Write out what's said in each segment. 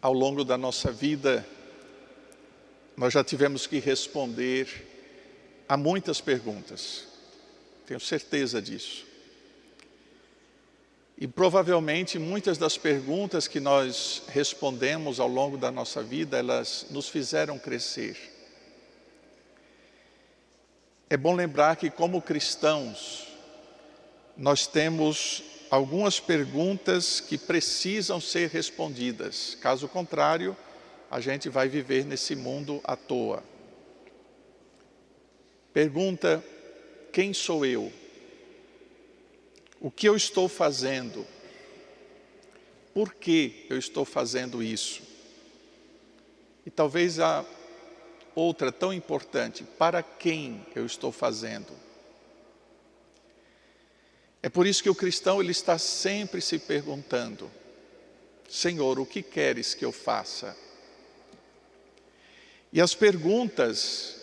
ao longo da nossa vida, nós já tivemos que responder a muitas perguntas. Tenho certeza disso. E provavelmente muitas das perguntas que nós respondemos ao longo da nossa vida, elas nos fizeram crescer. É bom lembrar que como cristãos, nós temos algumas perguntas que precisam ser respondidas. Caso contrário, a gente vai viver nesse mundo à toa. Pergunta: quem sou eu? O que eu estou fazendo? Por que eu estou fazendo isso? E talvez a outra tão importante: para quem eu estou fazendo? É por isso que o cristão ele está sempre se perguntando: Senhor, o que queres que eu faça? E as perguntas,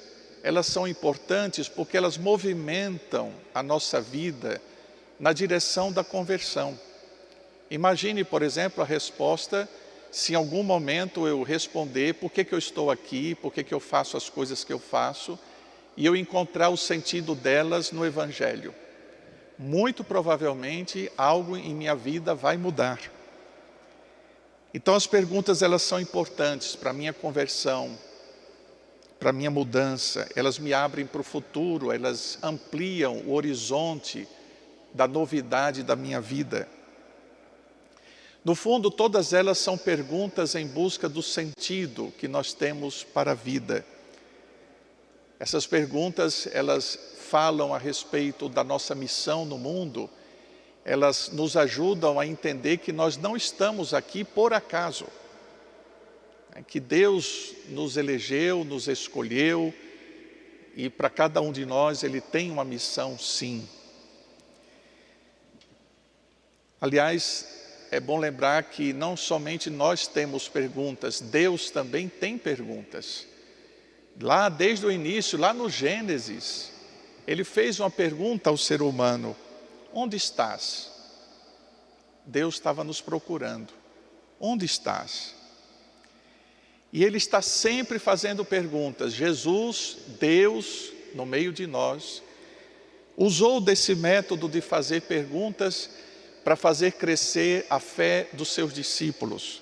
elas são importantes porque elas movimentam a nossa vida na direção da conversão. Imagine, por exemplo, a resposta, se em algum momento eu responder por que eu estou aqui, por que eu faço as coisas que eu faço, e eu encontrar o sentido delas no Evangelho. Muito provavelmente algo em minha vida vai mudar. Então as perguntas elas são importantes para a minha conversão, para a minha mudança. Elas me abrem para o futuro, elas ampliam o horizonte da novidade da minha vida. No fundo, todas elas são perguntas em busca do sentido que nós temos para a vida. Essas perguntas, elas falam a respeito da nossa missão no mundo, elas nos ajudam a entender que nós não estamos aqui por acaso, que Deus nos elegeu, nos escolheu, e para cada um de nós Ele tem uma missão, sim. Aliás, é bom lembrar que não somente nós temos perguntas, Deus também tem perguntas. Lá desde o início, lá no Gênesis, Ele fez uma pergunta ao ser humano: onde estás? Deus estava nos procurando. Onde estás? E Ele está sempre fazendo perguntas. Jesus, Deus, no meio de nós, usou desse método de fazer perguntas para fazer crescer a fé dos seus discípulos.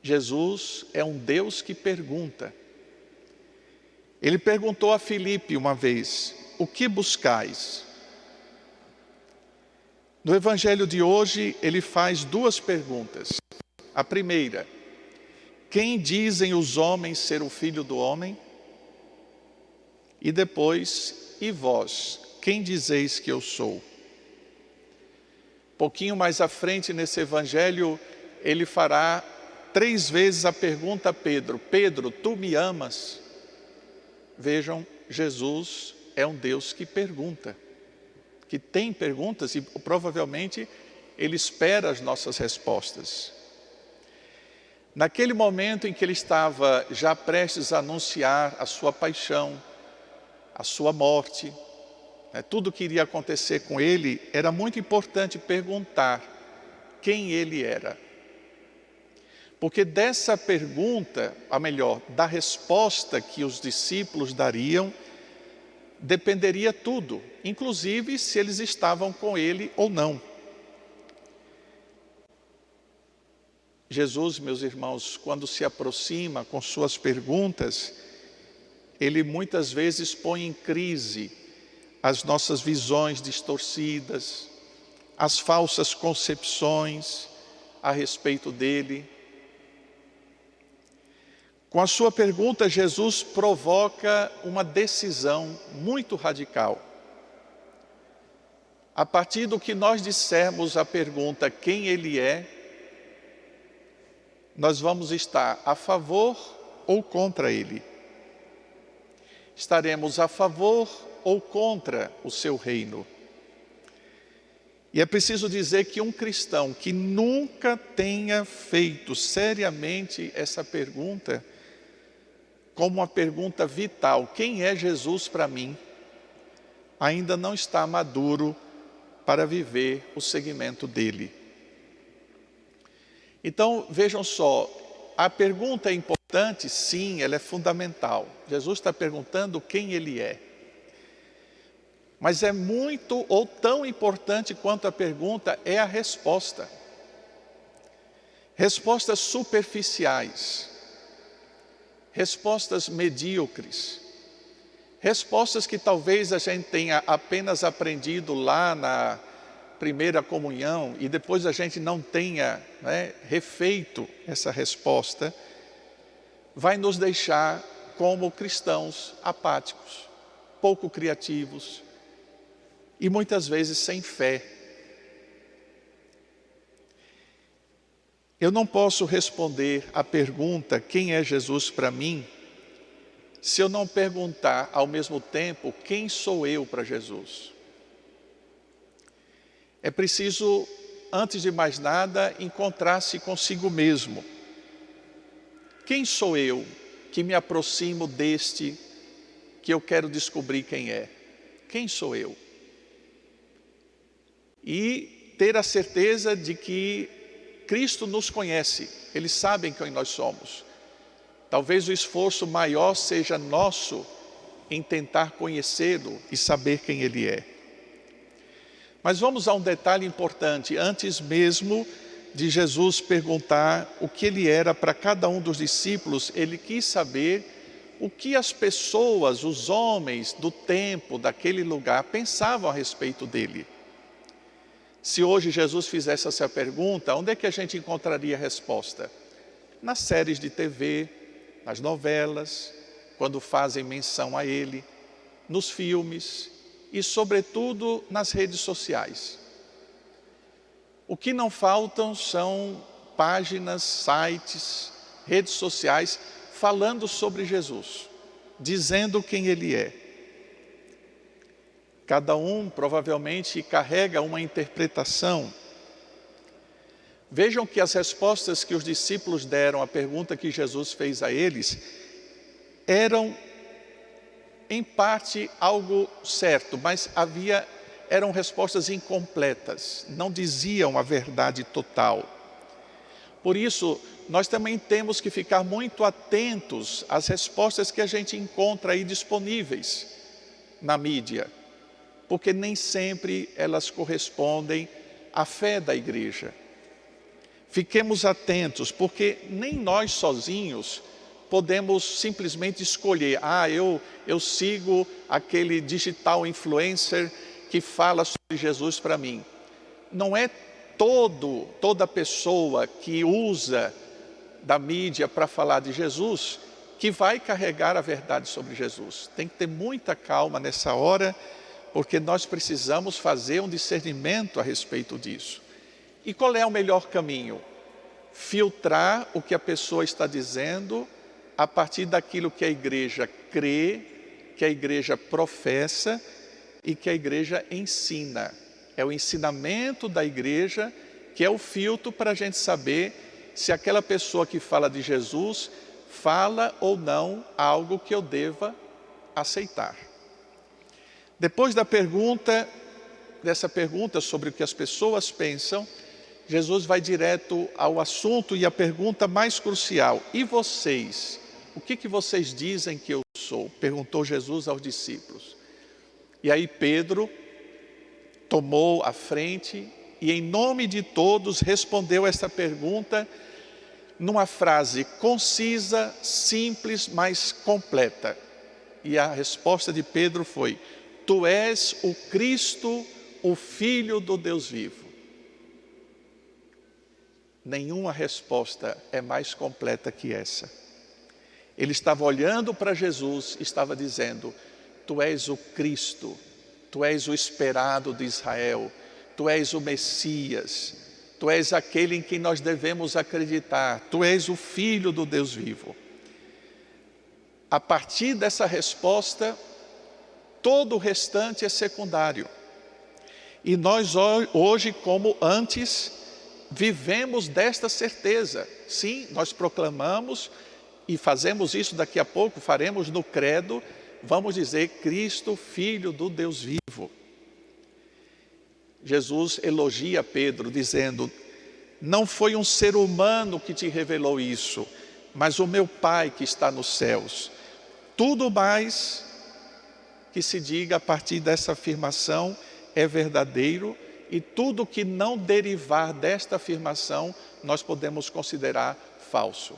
Jesus é um Deus que pergunta. Ele perguntou a Filipe uma vez: o que buscais? No Evangelho de hoje, ele faz duas perguntas. A primeira: quem dizem os homens ser o Filho do Homem? E depois: e vós, quem dizeis que eu sou? Pouquinho mais à frente nesse Evangelho, ele fará 3 vezes a pergunta a Pedro: Pedro, tu me amas? Vejam, Jesus é um Deus que pergunta, que tem perguntas e provavelmente Ele espera as nossas respostas. Naquele momento em que Ele estava já prestes a anunciar a sua paixão, a sua morte, tudo que iria acontecer com Ele, era muito importante perguntar quem Ele era. Porque dessa pergunta, ou melhor, da resposta que os discípulos dariam, dependeria tudo, inclusive se eles estavam com Ele ou não. Jesus, meus irmãos, quando se aproxima com suas perguntas, Ele muitas vezes põe em crise as nossas visões distorcidas, as falsas concepções a respeito dEle. Com a sua pergunta, Jesus provoca uma decisão muito radical. A partir do que nós dissermos a pergunta quem Ele é, nós vamos estar a favor ou contra Ele. Estaremos a favor ou contra o seu reino. E é preciso dizer que um cristão que nunca tenha feito seriamente essa pergunta, como uma pergunta vital, quem é Jesus para mim, ainda não está maduro para viver o seguimento dele. Então, vejam só, a pergunta é importante, sim, ela é fundamental. Jesus está perguntando quem Ele é. Mas é muito ou tão importante quanto a pergunta é a resposta. Respostas superficiais, respostas medíocres, respostas que talvez a gente tenha apenas aprendido lá na primeira comunhão e depois a gente não tenha refeito essa resposta, vai nos deixar como cristãos apáticos, pouco criativos e muitas vezes sem fé. Eu não posso responder a pergunta, quem é Jesus para mim, se eu não perguntar ao mesmo tempo, quem sou eu para Jesus? É preciso, antes de mais nada, encontrar-se consigo mesmo. Quem sou eu que me aproximo deste que eu quero descobrir quem é? Quem sou eu? E ter a certeza de que Cristo nos conhece, Ele sabe quem nós somos. Talvez o esforço maior seja nosso em tentar conhecê-lo e saber quem Ele é. Mas vamos a um detalhe importante, antes mesmo de Jesus perguntar o que Ele era para cada um dos discípulos, Ele quis saber o que as pessoas, os homens do tempo, daquele lugar, pensavam a respeito dEle. Se hoje Jesus fizesse essa pergunta, onde é que a gente encontraria a resposta? Nas séries de TV, nas novelas, quando fazem menção a Ele, nos filmes e, sobretudo, nas redes sociais. O que não faltam são páginas, sites, redes sociais falando sobre Jesus, dizendo quem Ele é. Cada um provavelmente carrega uma interpretação. Vejam que as respostas que os discípulos deram à pergunta que Jesus fez a eles eram, em parte, algo certo, mas eram respostas incompletas, não diziam a verdade total. Por isso, nós também temos que ficar muito atentos às respostas que a gente encontra aí disponíveis na mídia, porque nem sempre elas correspondem à fé da igreja. Fiquemos atentos, porque nem nós sozinhos podemos simplesmente escolher, eu sigo aquele digital influencer que fala sobre Jesus para mim. Não é toda pessoa que usa da mídia para falar de Jesus que vai carregar a verdade sobre Jesus. Tem que ter muita calma nessa hora, porque nós precisamos fazer um discernimento a respeito disso. E qual é o melhor caminho? Filtrar o que a pessoa está dizendo a partir daquilo que a igreja crê, que a igreja professa e que a igreja ensina. É o ensinamento da igreja que é o filtro para a gente saber se aquela pessoa que fala de Jesus fala ou não algo que eu deva aceitar. Depois dessa pergunta sobre o que as pessoas pensam, Jesus vai direto ao assunto e à pergunta mais crucial. E vocês? O que vocês dizem que eu sou? Perguntou Jesus aos discípulos. E aí Pedro tomou a frente e em nome de todos respondeu essa pergunta numa frase concisa, simples, mas completa. E a resposta de Pedro foi: Tu és o Cristo, o Filho do Deus vivo. Nenhuma resposta é mais completa que essa. Ele estava olhando para Jesus, estava dizendo: Tu és o Cristo, Tu és o esperado de Israel, Tu és o Messias, Tu és aquele em quem nós devemos acreditar, Tu és o Filho do Deus vivo. A partir dessa resposta, todo o restante é secundário. E nós hoje, como antes, vivemos desta certeza. Sim, nós proclamamos e fazemos isso daqui a pouco, faremos no credo, vamos dizer Cristo, Filho do Deus vivo. Jesus elogia Pedro dizendo: Não foi um ser humano que te revelou isso, mas o meu Pai que está nos céus. Tudo mais que se diga a partir dessa afirmação é verdadeiro, e tudo que não derivar desta afirmação nós podemos considerar falso.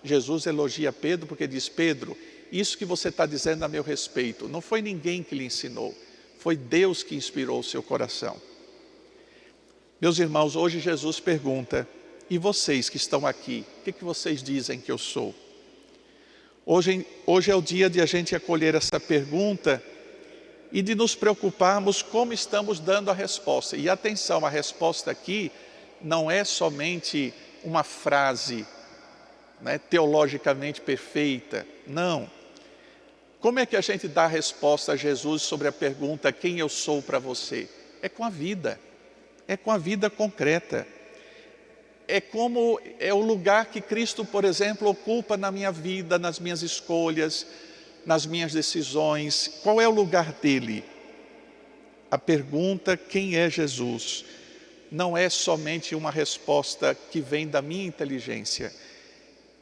Jesus elogia Pedro porque diz: Pedro, isso que você está dizendo a meu respeito, não foi ninguém que lhe ensinou, foi Deus que inspirou o seu coração. Meus irmãos, hoje Jesus pergunta: e vocês que estão aqui, o que vocês dizem que eu sou? Hoje é o dia de a gente acolher essa pergunta e de nos preocuparmos como estamos dando a resposta. E atenção, a resposta aqui não é somente uma frase, né, teologicamente perfeita, não. Como é que a gente dá a resposta a Jesus sobre a pergunta: quem eu sou para você? É com a vida concreta. É o lugar que Cristo, por exemplo, ocupa na minha vida, nas minhas escolhas, nas minhas decisões. Qual é o lugar dele? A pergunta: quem é Jesus? Não é somente uma resposta que vem da minha inteligência.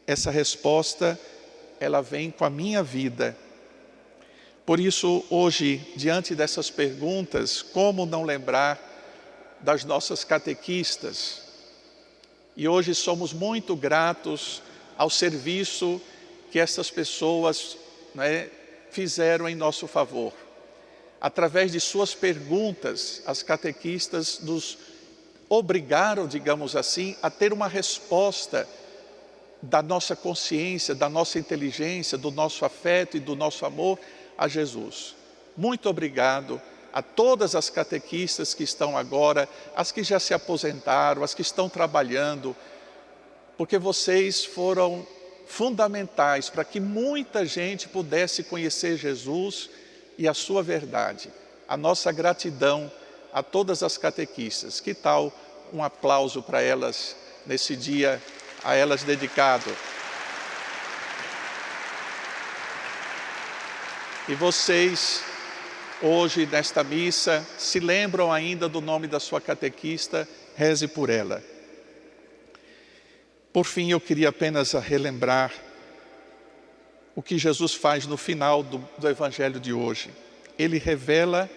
Essa resposta, ela vem com a minha vida. Por isso, hoje, diante dessas perguntas, como não lembrar das nossas catequistas? E hoje somos muito gratos ao serviço que essas pessoas, né, fizeram em nosso favor. Através de suas perguntas, as catequistas nos obrigaram, digamos assim, a ter uma resposta da nossa consciência, da nossa inteligência, do nosso afeto e do nosso amor a Jesus. Muito obrigado a todas as catequistas que estão agora, as que já se aposentaram, as que estão trabalhando, porque vocês foram fundamentais para que muita gente pudesse conhecer Jesus e a sua verdade. A nossa gratidão a todas as catequistas. Que tal um aplauso para elas nesse dia, a elas dedicado? E vocês, hoje nesta missa, se lembram ainda do nome da sua catequista? Reze por ela. Por fim, eu queria apenas relembrar o que Jesus faz no final do Evangelho de hoje. Ele revela,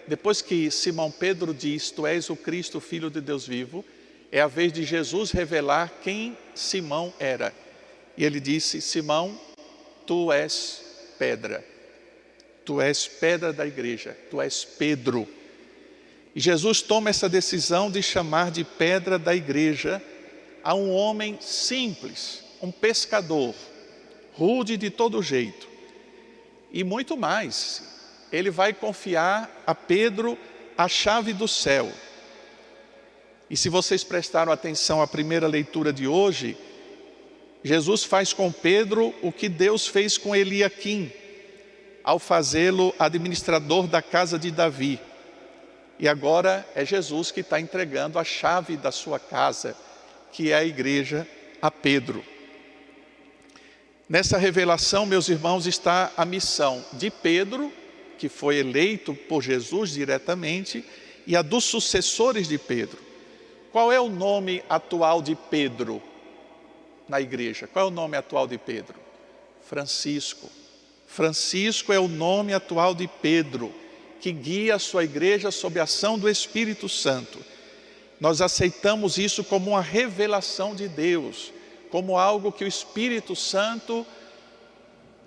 depois que Simão Pedro diz: tu és o Cristo, Filho de Deus vivo, é a vez de Jesus revelar quem Simão era. E ele disse: Simão, tu és pedra. Tu és pedra da igreja, tu és Pedro. E Jesus toma essa decisão de chamar de pedra da igreja a um homem simples, um pescador, rude de todo jeito. E muito mais, ele vai confiar a Pedro a chave do céu. E se vocês prestaram atenção à primeira leitura de hoje, Jesus faz com Pedro o que Deus fez com Eliaquim, ao fazê-lo administrador da casa de Davi. E agora é Jesus que está entregando a chave da sua casa, que é a igreja, a Pedro. Nessa revelação, meus irmãos, está a missão de Pedro, que foi eleito por Jesus diretamente, e a dos sucessores de Pedro. Qual é o nome atual de Pedro na igreja? Qual é o nome atual de Pedro? Francisco. Francisco é o nome atual de Pedro, que guia a sua igreja sob a ação do Espírito Santo. Nós aceitamos isso como uma revelação de Deus, como algo que o Espírito Santo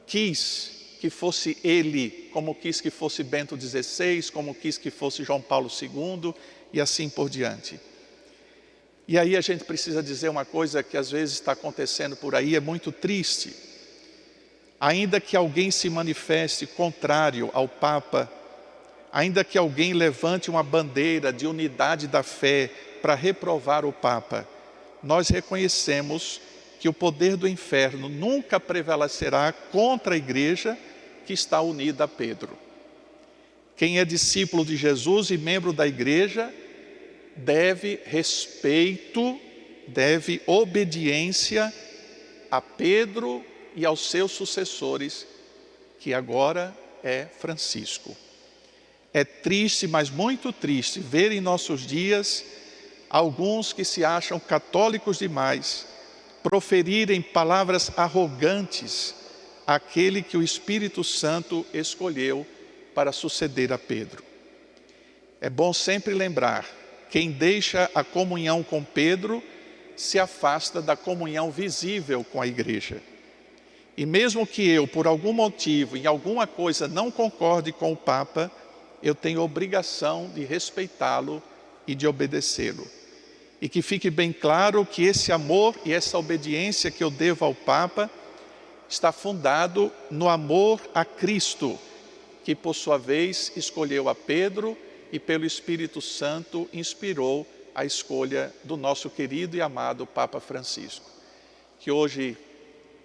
quis que fosse ele, como quis que fosse Bento XVI, como quis que fosse João Paulo II e assim por diante. E aí a gente precisa dizer uma coisa que às vezes está acontecendo por aí, é muito triste. Ainda que alguém se manifeste contrário ao Papa, ainda que alguém levante uma bandeira de unidade da fé para reprovar o Papa, nós reconhecemos que o poder do inferno nunca prevalecerá contra a igreja que está unida a Pedro. Quem é discípulo de Jesus e membro da igreja deve respeito, deve obediência a Pedro e aos seus sucessores, que agora é Francisco. É triste, mas muito triste, ver em nossos dias alguns que se acham católicos demais proferirem palavras arrogantes àquele que o Espírito Santo escolheu para suceder a Pedro. É bom sempre lembrar, quem deixa a comunhão com Pedro se afasta da comunhão visível com a igreja. E mesmo que eu, por algum motivo, em alguma coisa não concorde com o Papa, eu tenho obrigação de respeitá-lo e de obedecê-lo. E que fique bem claro que esse amor e essa obediência que eu devo ao Papa está fundado no amor a Cristo, que por sua vez escolheu a Pedro e pelo Espírito Santo inspirou a escolha do nosso querido e amado Papa Francisco. Que hoje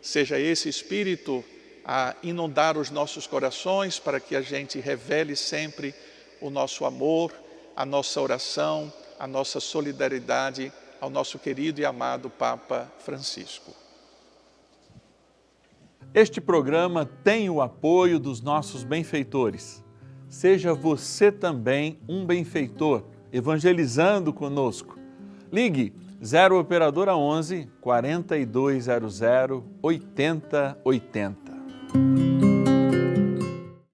seja esse Espírito a inundar os nossos corações para que a gente revele sempre o nosso amor, a nossa oração, a nossa solidariedade ao nosso querido e amado Papa Francisco. Este programa tem o apoio dos nossos benfeitores. Seja você também um benfeitor, evangelizando conosco. Ligue 0 Operadora 11 4200 8080.